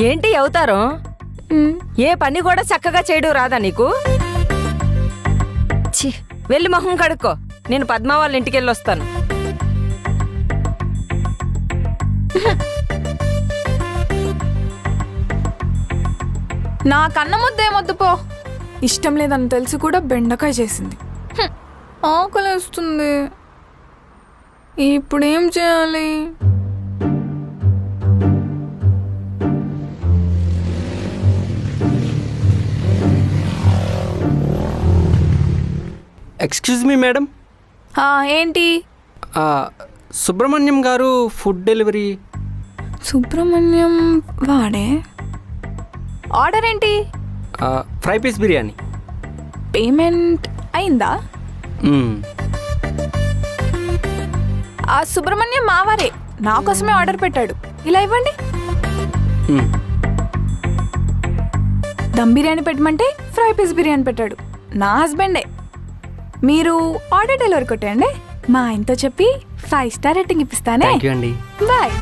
ఏంటి అవుతారు? ఏ పని కూడా చక్కగా చేయడం రాదా నీకు? ఛీ, వెళ్ళి మొహం కడుక్కో. నేను పద్మ వాళ్ళ ఇంటికి వెళ్ళొస్తాను. నా కన్న ముద్దేమొద్దు పో. ఇష్టం లేదని తెలిసి కూడా బెండకాయ చేసింది. ఆకలేస్తుంది. ఇప్పుడేం చేయాలి? Excuse me madam. ఏంటి? సుబ్రహ్మణ్యం గారు ఫుడ్ డెలివరీ. సుబ్రహ్మణ్యం వాడే. ఆర్డర్ ఏంటి? Fry piece biryani. పేమెంట్ అయిందా? ఆ సుబ్రహ్మణ్యం మావారే, నా కోసమే ఆర్డర్ పెట్టాడు. ఇలా ఇవ్వండి. దమ్ బిర్యానీ పెట్టమంటే ఫ్రై పీస్ బిర్యానీ పెట్టాడు. నా హస్బెండే. మీరు ఆర్డర్ డెలివరీ కొట్టేయండి. మా ఆయనతో చెప్పి 5 స్టార్ రేటింగ్ ఇప్పిస్తానే. థాంక్యూ అండి. బాయ్.